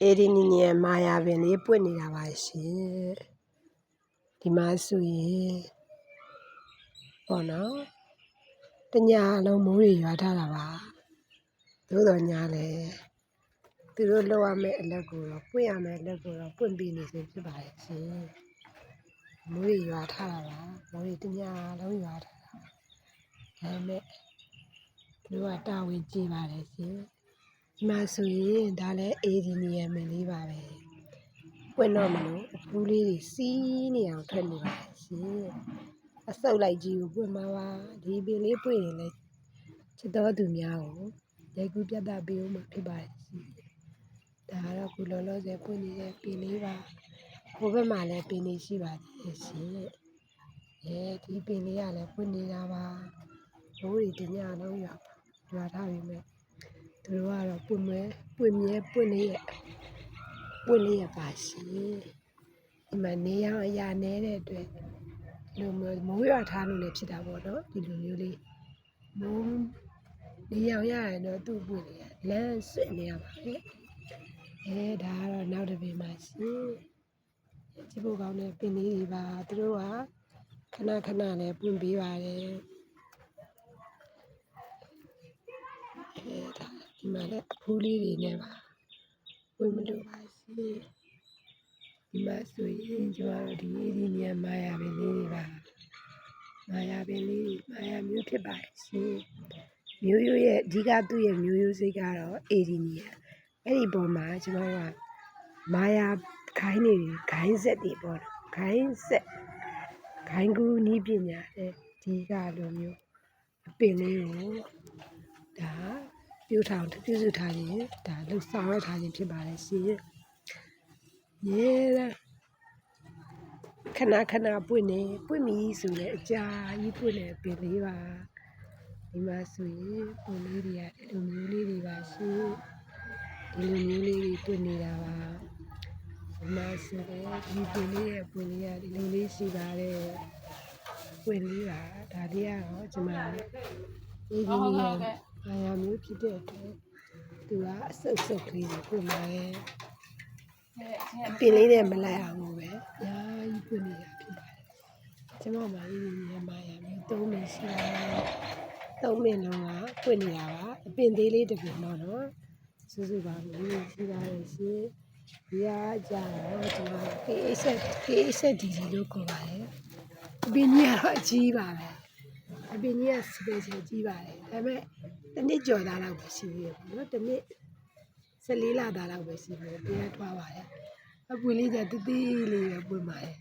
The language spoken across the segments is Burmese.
အေဒီနီနီရဲ့မာယာပင်လေးပွင့်နေတာပါရှင်ဒီမှာဆိုရင်ပေါ့နော်တညာလုံးမိုးတွေရွာထားတာပါသို့တော်ညာလေသူတို့လောက်ရမယ့်အလက်ကိုတော့ပွင့်ရမယ့်အလက်ကိုတော့ပွင့်ပြီးနေစေဖြစ်ပါရဲ့ရှင်မိုးတွေရွာထားတာပါမိုးတွေတညာလုံးရွာထားတာဒါပေမဲ့သူတို့ကတာဝန်ကြီးပါတယ်ရှင်ဒီမှာဆိုရင်ဒါလည်းအေဒီနီရဲ့မင်းလေးပါပဲပွင့်တော့မလို့အဖူးလေးတွေစီးနေအောင်ထွက်နေပါရှင်အဆုပ်လိုက်ကြီးကိုပွင့်မှာပါဒီပင်လေးပွင့်ရင်လည်းချစ်တော်သူများကိုရိုက်ကူးပြသပေးဦးမှာဖြစ်ပါတယ်ရှင်ဒါကတော့ခုလောလောဆယ်ပွင့်နေတဲ့ပင်လေးပါဟိုဘက်မှာလည်းပင်လေးရှိပါသေးတယ်ရှင်ဒီပင်လေးကလည်းပွင့်နေတာပါမိုးတွေတညလုံးရွာထားပြီမဲ့သူတို့ကတော့ပွင့်လေးရပါရှင်ဒီမှာနေရောင်အရာနေတဲ့အတွက်ဒီလိုမိုးရွာထားလို့လည်းဖြစ်တာပေါ့နော်ဒီလိုမျိုးလေးမိုးနေရောင်ရရင်တော့သူ့ပွင့်လေးလမ်းဆွနေရပါပဲဒါကတော့နောက်တစ်ပင်ပါရှင်ကြည့်ဖို့ကောင်းတဲ့ပင်လေးတွေပါသူတို့ကခဏခဏလည်းပွင့်ပေးပါတယ်ဒီမှာလည်းအဖူးလေးတွေနဲ့ပါပွင့်မလို့ပါရှင်ဒီမှာဆိုရင်ကျွန်တော်တို့ဒီအေဒီနီယာမာယာပင်လေးတွေပါမာယာပင်လေးမာယာမျိုးဖြစ်ပါတယ်ရှင်မျိုးရိုးရဲ့အဓိကသူ့ရဲ့မျိုးရိုးစိတ်ကတော့အေဒီနီယာအဲ့ဒီပေါ်မှာကျွန်တော်ကမာယာခိုင်းနေခိုင်းဆက်တွေပေါ့ခိုင်းဆက်ခိုင်းကူးနီးပညာတဲ့ဒီကလိုမျိုးအပင်လေးကိုဒါပြုစုထားခြင်းဒါလှုပ်ဆောင်ရထားခြင်းဖြစ်ပါတယ်ရှင်ရေခဏပွင့်ပြီဆိုလည်းအကြာကြီးပွင့်နေပင်လေးပါဒီမှာဆိုရင်ပုံလေးတွေကဒီလိုမျိုးလေးတွေပါရှင်ဒီလိုမျိုးလေးတွေပွင့်နေတာပါဒီမှာဆိုရင်ဒီပင်လေးရဲ့ပွင့်လေးကဒီလိုလေးရှိပါတယ်ပွင့်လေးပါဒါလေးကတော့ကျွန်မအေဒီနီယာမာယာမျိုးဖြစ်တဲ့အတွက်သူကအဆုပ်ကလေးကိုပွင့်ပါတယ်ပင်လေးနဲ့မလိုက်အောင်လို့ပဲအများကြီးပွင့်နေတာဖြစ်ပါတယ်ကျွန်မမှာအေဒီနီယာမာယာမျိုး၃ပင်ရှိတယ်၃ပင်လုံးကပွင့်နေတာပါအပင်သေးလေးတစ်ပင်တော့နော်စုစုပါလို့ရှိပါတယ်ရှင်ဒီကကြတော့ကျွန်တော် KSDD လို့ခေါ်ပါတယ်အပင်ကြီးကတော့အကြီးပါပဲအပင်ကြီးက special ကြီးပါတယ်ဒါပေမဲ့တစ်နှစ်ကျော်သားလောက်ပဲရှိသေးတယ်ပေါ့နော်တစ်နှစ်14လသားလောက်ပဲရှိသေးတယ်ပြန်ထွားပါတယ်အပွင့်လေးကတသေးလေးပဲပွင့်ပါတယ်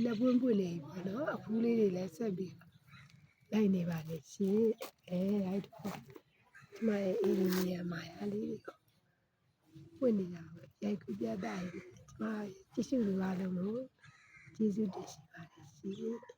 နှစ်ပွင့်လေးပေါ့နော်အဖူးလေးတွေလည်းဆက်ပြီးလိုက်နေပါလေရှင်အဲ့တော့ဒီမှာအေဒီနီယာမာယာလေးကိုပွင့်နေတာပဲရိုက်ကူးပြတာဒီမှာကြည့်ရှုလို့အားလုံးကိုကျေးဇူးတင်ရှိပါတယ်ရှင်